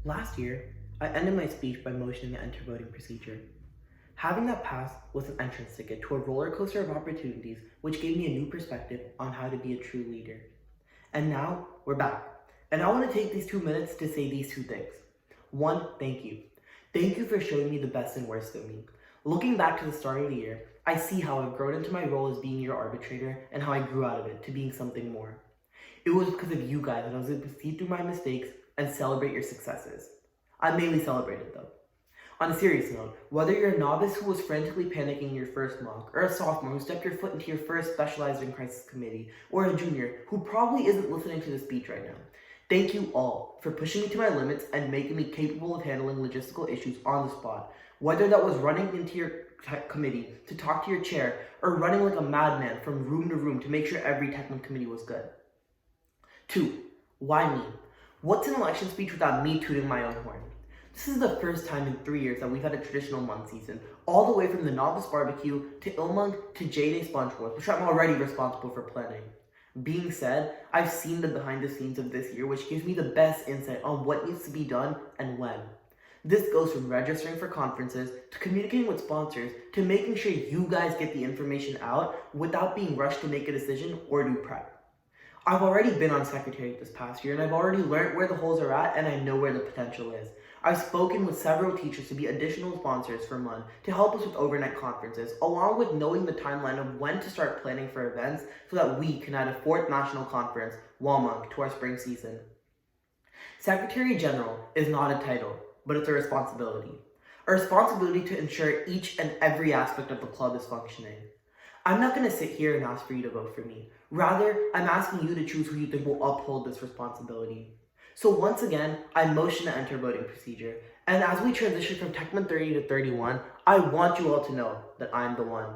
Last year, I ended my speech by motioning the enter voting procedure. Having that pass was an entrance ticket to a roller coaster of opportunities which gave me a new perspective on how to be a true leader. And now, we're back. And I want to take these 2 minutes to say these two things. One, thank you. Thank you for showing me the best and worst of me. Looking back to the start of the year, I see how I've grown into my role as being your arbitrator and how I grew out of it to being something more. It was because of you guys that I was able to see through my mistakes and celebrate your successes. I mainly celebrated them. On a serious note, whether you're a novice who was frantically panicking in your first mock, or a sophomore who stepped your foot into your first specialized in crisis committee, or a junior who probably isn't listening to the speech right now, thank you all for pushing me to my limits and making me capable of handling logistical issues on the spot, whether that was running into your committee to talk to your chair, or running like a madman from room to room to make sure every technical committee was good. 2. Why me? What's an election speech without me tooting my own horn? This is the first time in 3 years that we've had a traditional month season, all the way from the Novice Barbecue to Ilmung to J-Day Sponge Wars, which I'm already responsible for planning. Being said, I've seen the behind the scenes of this year, which gives me the best insight on what needs to be done and when. This goes from registering for conferences, to communicating with sponsors, to making sure you guys get the information out without being rushed to make a decision or do prep. I've already been on Secretariat this past year, and I've already learned where the holes are at, and I know where the potential is. I've spoken with several teachers to be additional sponsors for MUN to help us with overnight conferences, along with knowing the timeline of when to start planning for events so that we can add a 4th national conference, WAMUNC, to our spring season. Secretary General is not a title, but it's a responsibility. A responsibility to ensure each and every aspect of the club is functioning. I'm not going to sit here and ask for you to vote for me. Rather, I'm asking you to choose who you think will uphold this responsibility. So once again, I motion to enter voting procedure. And as we transition from Techman 30 to 31, I want you all to know that I'm the one.